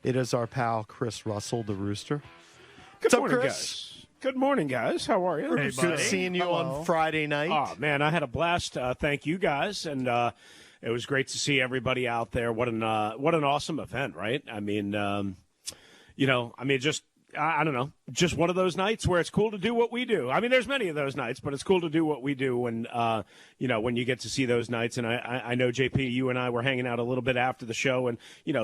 It is our pal Chris Russell, the Rooster. Good What's up, morning, Chris? guys. Good morning, guys. How are you? Hey, Good seeing you on Friday night. Oh, man, I had a blast. Thank you, guys. And it was great to see everybody out there. What an awesome event, right? I mean, just I don't know, just one of those nights where it's cool to do what we do. I mean, there's many of those nights, but it's cool to do what we do when, when you get to see those nights. And I know, JP, you and I were hanging out a little bit after the show, and,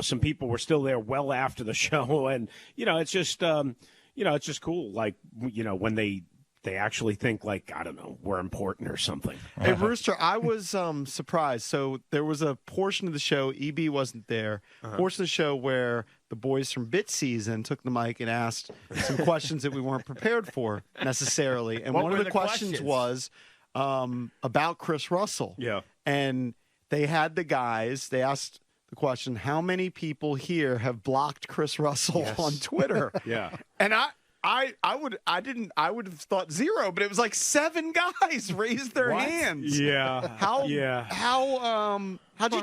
some people were still there well after the show. And, it's just, it's just cool. Like, when they actually think, like, I don't know, we're important or something. Hey, Rooster, I was surprised. So there was a portion of the show, EB wasn't there, portion of the show where the boys from Bit Season took the mic and asked some questions that we weren't prepared for necessarily. And What one were of the the questions was about Chris Russell. Yeah. And they had the guys, they asked the question, how many people here have blocked Chris Russell on Twitter? Yeah. And I would have thought zero, but it was like 7 guys raised their hands. Yeah. How'd you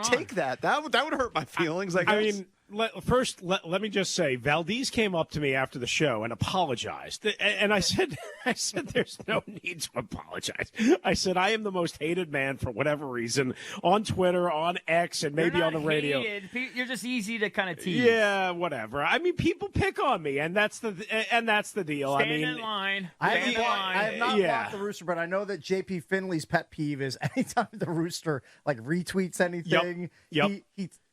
take that? That would hurt my feelings. I guess. Let me just say, Valdez came up to me after the show and apologized. And I said, there's no need to apologize. I said, I am the most hated man for whatever reason on Twitter, on X, and maybe on the radio. Hated. You're just easy to kind of tease. Yeah, whatever. I mean, people pick on me, and that's the deal. Stand in line. I have not blocked the Rooster, but I know that JP Finley's pet peeve is anytime the Rooster retweets anything,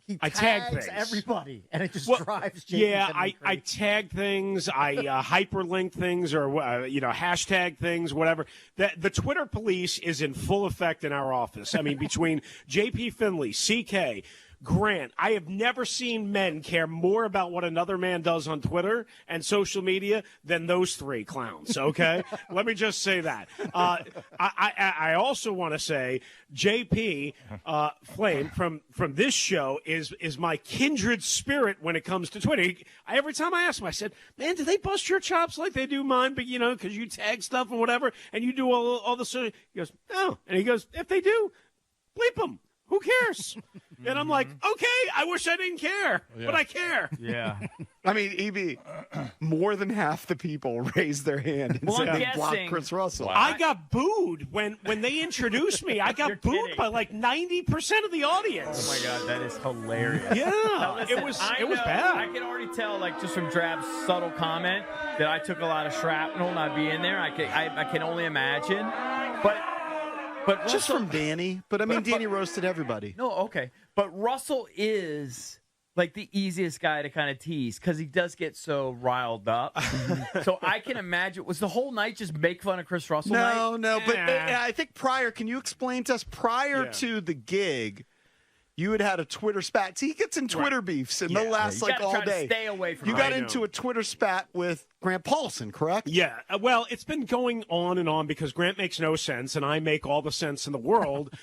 he tags everybody, and it just drives JP Yeah, Finley I tag things, I hyperlink things, or hashtag things, whatever. The Twitter police is in full effect in our office. I mean, between JP Finley, CK, Grant, I have never seen men care more about what another man does on Twitter and social media than those 3 clowns, okay? Let me just say that. I also want to say JP Flame from this show is my kindred spirit when it comes to Twitter. Every time I ask him, I said, man, do they bust your chops like they do mine? But, because you tag stuff and whatever, and you do all the social. He goes, no. And he goes, if they do, bleep them. Who cares? And I'm like, okay, I wish I didn't care, but I care. Yeah. I mean, EB, more than half the people raised their hand and said they blocked Chris Russell. Wow. I got booed when they introduced me. I got booed by like 90% of the audience. Oh my God, that is hilarious. Yeah, listen, it was bad. I can already tell, like, just from Drab's subtle comment, that I took a lot of shrapnel not being there. I can only imagine, but Russell, just from Danny. But I mean, Danny roasted everybody. No, okay. But Russell is like the easiest guy to kind of tease because he does get so riled up. So I can imagine, was the whole night just make fun of Chris Russell night? No. But I think can you explain to us, prior to the gig, you had a Twitter spat. See, he gets in Twitter beefs, and they'll last like all day. Stay away from you got into a Twitter spat with Grant Paulson, correct? Yeah. Well, it's been going on and on because Grant makes no sense, and I make all the sense in the world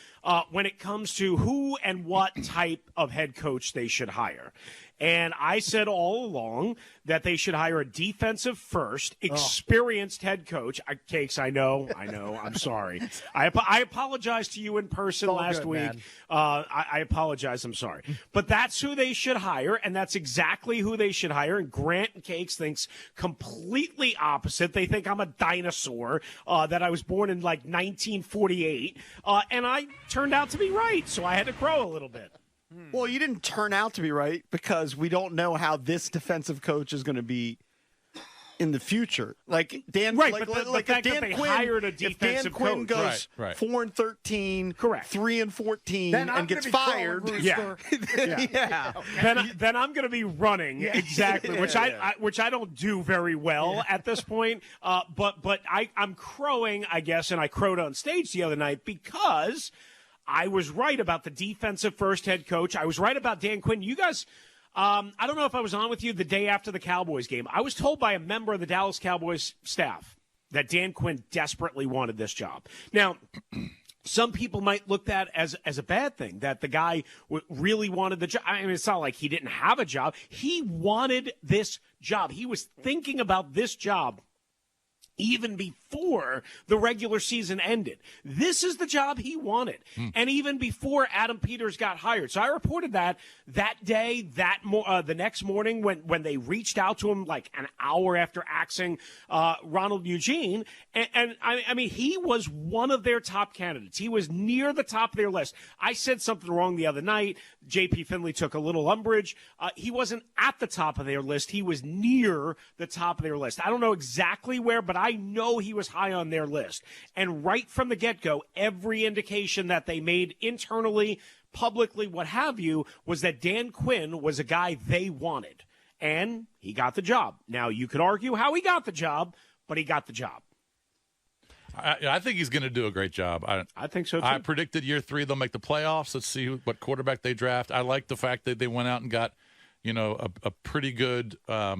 when it comes to who and what type of head coach they should hire. And I said all along that they should hire a defensive first, experienced head coach. Cakes, I know. I'm sorry. I apologize to you in person last week. I apologize. I'm sorry. But that's who they should hire, and that's exactly who they should hire. And Grant and Cakes thinks completely opposite. They think I'm a dinosaur, that I was born in like 1948. And I turned out to be right, so I had to crow a little bit. Well, you didn't turn out to be right because we don't know how this defensive coach is going to be in the future. Like Dan, right? Like, but like the fact Dan that they Quinn, hired a defensive if Dan Quinn coach, goes 4-13, correct, 3-14, and gets fired, then I'm going to be running exactly, which I don't do very well at this point. But I'm crowing, I guess, and I crowed on stage the other night because I was right about the defensive first head coach. I was right about Dan Quinn. You guys, I don't know if I was on with you the day after the Cowboys game. I was told by a member of the Dallas Cowboys staff that Dan Quinn desperately wanted this job. Now, some people might look at that as a bad thing, that the guy really wanted the job. I mean, it's not like he didn't have a job. He wanted this job. He was thinking about this job even before the regular season ended. This is the job he wanted. And even before Adam Peters got hired. So I reported that day, the next morning when they reached out to him like an hour after axing Ronald Eugene. And I mean, he was one of their top candidates. He was near the top of their list. I said something wrong the other night. J.P. Finley took a little umbrage. He wasn't at the top of their list. He was near the top of their list. I don't know exactly where, but I know he was high on their list. And right from the get-go, every indication that they made internally, publicly, what have you, was that Dan Quinn was a guy they wanted. And he got the job. Now, you could argue how he got the job, but he got the job. I think he's going to do a great job. I think so, too. I predicted year 3 they'll make the playoffs. Let's see what quarterback they draft. I like the fact that they went out and got, a pretty good a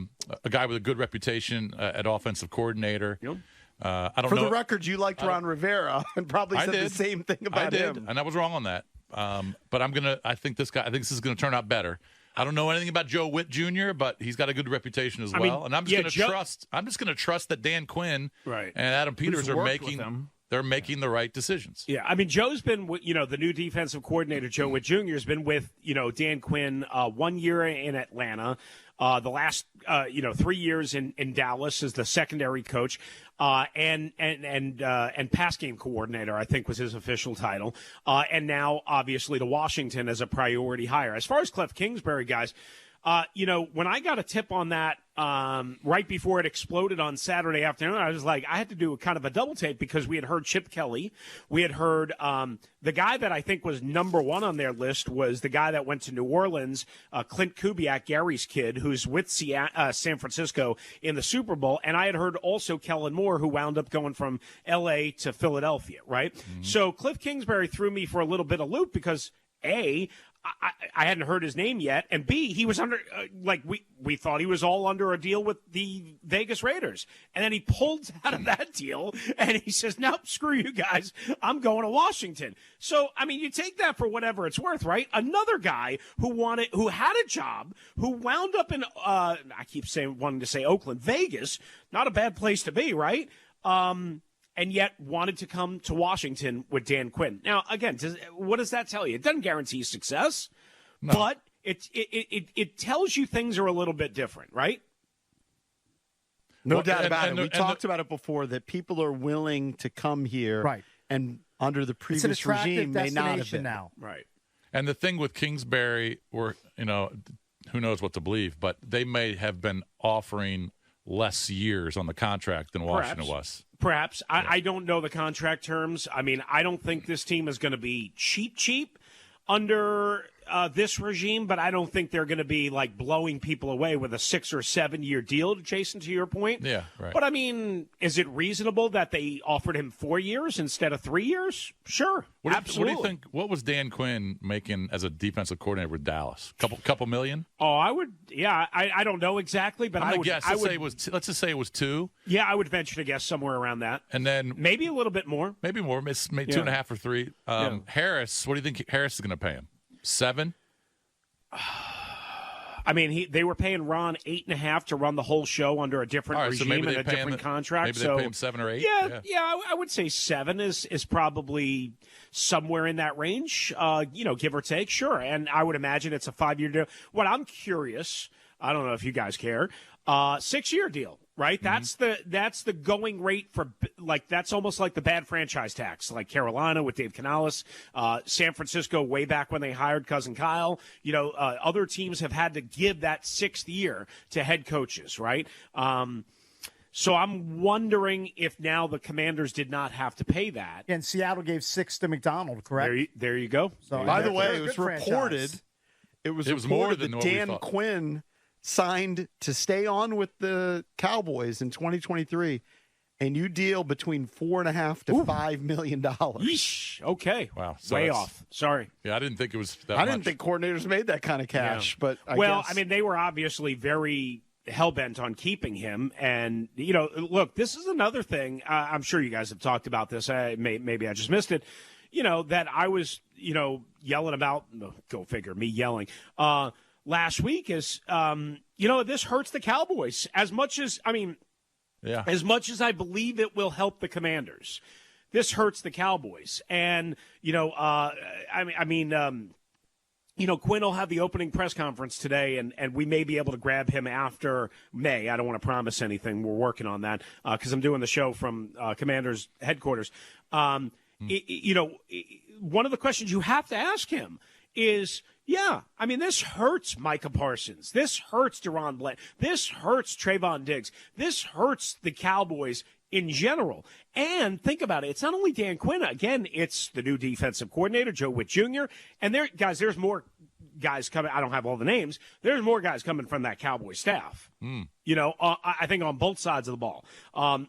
guy with a good reputation at offensive coordinator. Yep. I don't For know. the record, you liked Ron Rivera and probably said the same thing about him. And I was wrong on that. But I think this is going to turn out better. I don't know anything about Joe Witt Jr., but he's got a good reputation as well. And I'm just going to trust. I'm just going to trust that Dan Quinn and Adam Peters are making. They're making the right decisions. Yeah, I mean, Joe's been, the new defensive coordinator, Joe Witt Jr., has been with, Dan Quinn 1 year in Atlanta. The last, 3 years in Dallas as the secondary coach, and pass game coordinator, I think was his official title. And now, obviously, to Washington as a priority hire. As far as Cliff Kingsbury, guys, when I got a tip on that right before it exploded on Saturday afternoon, I was like, I had to do kind of a double take because we had heard Chip Kelly. We had heard the guy that I think was number one on their list was the guy that went to New Orleans, Clint Kubiak, Gary's kid, who's with San Francisco in the Super Bowl. And I had heard also Kellen Moore, who wound up going from L.A. to Philadelphia, right? Mm-hmm. So Cliff Kingsbury threw me for a little bit of loop because, A, I hadn't heard his name yet, and B, he was under we thought he was all under a deal with the Vegas Raiders, and then he pulled out of that deal, and he says, "Nope, screw you guys, I'm going to Washington." So, I mean, you take that for whatever it's worth, right? Another guy who had a job, who wound up in wanting to say Oakland, Vegas, not a bad place to be, right? And yet wanted to come to Washington with Dan Quinn. Now, again, what does that tell you? It doesn't guarantee success, but it tells you things are a little bit different, right? No doubt about it. We talked about it before, that people are willing to come here, right? And under the previous regime may not have been. Now. Right. And the thing with Kingsbury, who knows what to believe, but they may have been offering less years on the contract than Washington was. Perhaps. I don't know the contract terms. I mean, I don't think this team is going to be cheap under this regime, but I don't think they're going to be like blowing people away with a 6 or 7 year deal, Jason, to your point. Yeah, right. But I mean, is it reasonable that they offered him 4 years instead of 3 years? Sure. Absolutely. What do you think? What was Dan Quinn making as a defensive coordinator with Dallas? Couple million? Oh, I would. Yeah, I don't know exactly, but I would guess. Let's just say it was 2. Yeah, I would venture to guess somewhere around that. And then maybe a little bit more. Maybe more. Maybe 2.5 or 3. Harris. What do you think Harris is going to pay him? 7? I mean, they were paying Ron 8.5 to run the whole show under a different regime and a different contract. Maybe they pay him 7 or 8. Yeah, I would say 7 is probably somewhere in that range. Give or take, sure. And I would imagine it's a 5-year deal. What I'm curious, I don't know if you guys care, 6-year deal. Right, mm-hmm. That's the going rate for, like, that's almost like the bad franchise tax, like Carolina with Dave Canales, San Francisco way back when they hired Cousin Kyle. Other teams have had to give that 6th year to head coaches, right? So I'm wondering if now the Commanders did not have to pay that. And Seattle gave 6 to McDonald, correct? There you go. So, by the way, it was reported. It was more than that Dan Quinn signed to stay on with the Cowboys in 2023, and you deal between $4.5 to $5 million. Yeesh. Okay. Wow. So way off. Sorry. Yeah, I didn't think it was that I didn't think coordinators made that kind of cash, but I mean, they were obviously very hell-bent on keeping him. And, look, this is another thing. I'm sure you guys have talked about this. Maybe I just missed it. That I was, yelling about. Go figure, me yelling. Last week is, this hurts the Cowboys as much as, I mean, As much as I believe it will help the Commanders, this hurts the Cowboys. And, Quinn will have the opening press conference today, and we may be able to grab him after May. I don't want to promise anything. We're working on that because I'm doing the show from Commanders headquarters. One of the questions you have to ask him is, this hurts Micah Parsons. This hurts Deron Bland. This hurts Trayvon Diggs. This hurts the Cowboys in general. And think about it. It's not only Dan Quinn. Again, it's the new defensive coordinator, Joe Witt Jr. And there's more guys coming. I don't have all the names. There's more guys coming from that Cowboys staff. I think on both sides of the ball.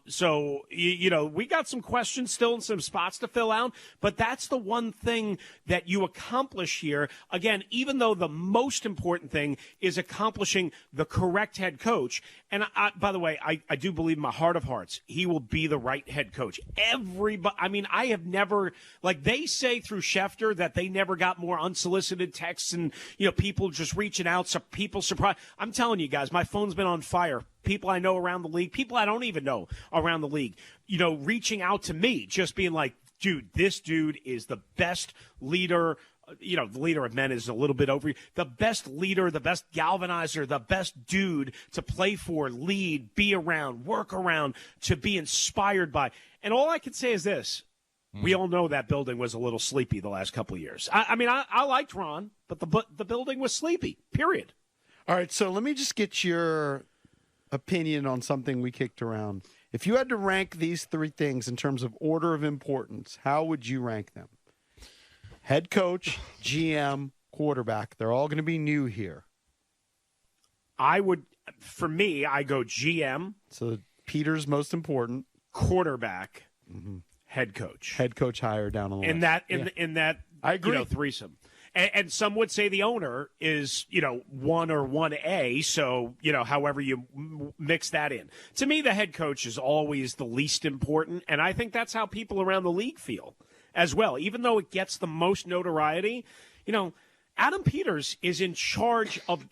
So we got some questions still and some spots to fill out, but that's the one thing that you accomplish here. Again, even though the most important thing is accomplishing the correct head coach. And by the way, I do believe in my heart of hearts, he will be the right head coach. I have never, like they say through Schefter that they never got more unsolicited texts and, people just reaching out. So people surprised. I'm telling you guys, my phone's been on fire. People I know around the league, people I don't even know around the league, reaching out to me, just being like, dude, this dude is the best leader. The leader of men is a little bit over. The best leader, the best galvanizer, the best dude to play for, lead, be around, work around, to be inspired by. And all I can say is this. We all know that building was a little sleepy the last couple of years. I liked Ron, but the building was sleepy, period. All right, so let me just get your opinion on something we kicked around. If you had to rank these three things in terms of order of importance, how would you rank them? Head coach, GM, quarterback. They're all going to be new here. I go GM. So Peter's most important. Quarterback, head coach. Head coach higher down on the list. In that I agree. Threesome. And some would say the owner is, 1 or 1A, so, however you mix that in. To me, the head coach is always the least important, and I think that's how people around the league feel as well. Even though it gets the most notoriety, Adam Peters is in charge of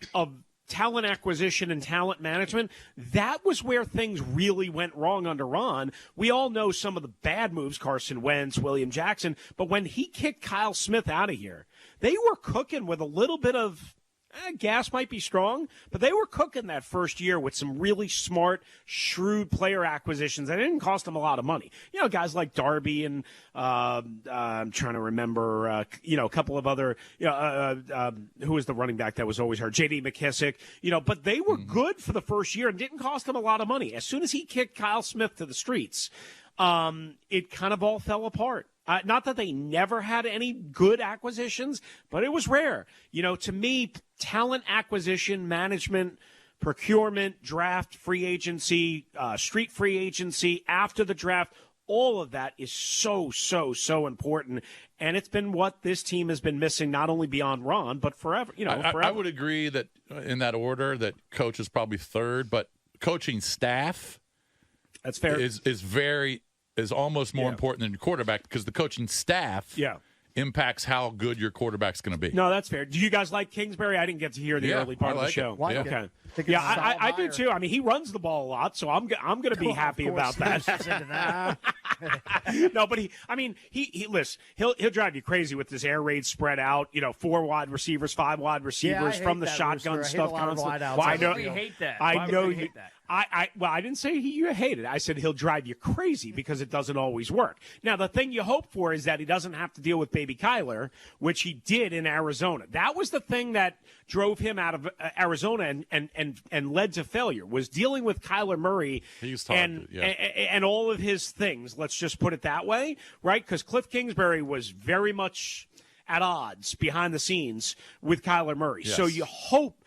talent acquisition and talent management. That was where things really went wrong under Ron. We all know some of the bad moves, Carson Wentz, William Jackson, but when he kicked Kyle Smith out of here, they were cooking with a little bit of gas might be strong, but they were cooking that first year with some really smart, shrewd player acquisitions. And it didn't cost them a lot of money. Guys like Darby and I'm trying to remember, a couple of other, who was the running back that was always hurt? J.D. McKissick, but they were good for the first year and didn't cost them a lot of money. As soon as he kicked Kyle Smith to the streets, it kind of all fell apart. Not that they never had any good acquisitions, but it was rare. To me, talent acquisition, management, procurement, draft, free agency, street free agency, after the draft, all of that is so, so, so important. And it's been what this team has been missing, not only beyond Ron, but forever. Forever. I would agree that in that order that coach is probably third, but coaching staff that's fair. is almost more important than your quarterback because the coaching staff impacts how good your quarterback's going to be. No, that's fair. Do you guys like Kingsbury? I didn't get to hear the early part of the show. Okay. I do too. I mean, he runs the ball a lot, so I'm going to be happy about that. No, but he listen, he'll drive you crazy with this air raid spread out, 4 wide receivers, 5 wide receivers from the shotgun stuff constantly. Why do you hate that? I know you hate that. I didn't say you hate it. I said he'll drive you crazy because it doesn't always work. Now, the thing you hope for is that he doesn't have to deal with baby Kyler, which he did in Arizona. That was the thing that drove him out of Arizona and led to failure, was dealing with Kyler Murray and all of his things. Let's just put it that way, right? Because Cliff Kingsbury was very much at odds behind the scenes with Kyler Murray. Yes. So you hope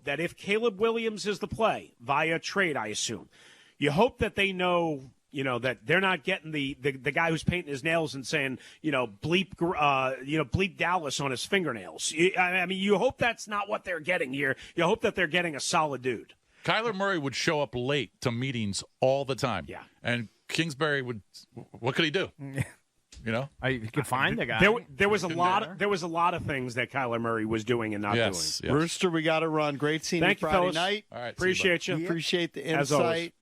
that if Caleb Williams is the play via trade, I assume, you hope that they know, that they're not getting the guy who's painting his nails and saying, bleep Dallas on his fingernails. I mean, you hope that's not what they're getting here. You hope that they're getting a solid dude. Kyler Murray would show up late to meetings all the time. Yeah. And Kingsbury what could he do? You could find the guy. There was a lot of things that Kyler Murray was doing and not doing. Yes. Rooster, we got to run. Great seeing you Friday night. All right, appreciate you. Appreciate the insight.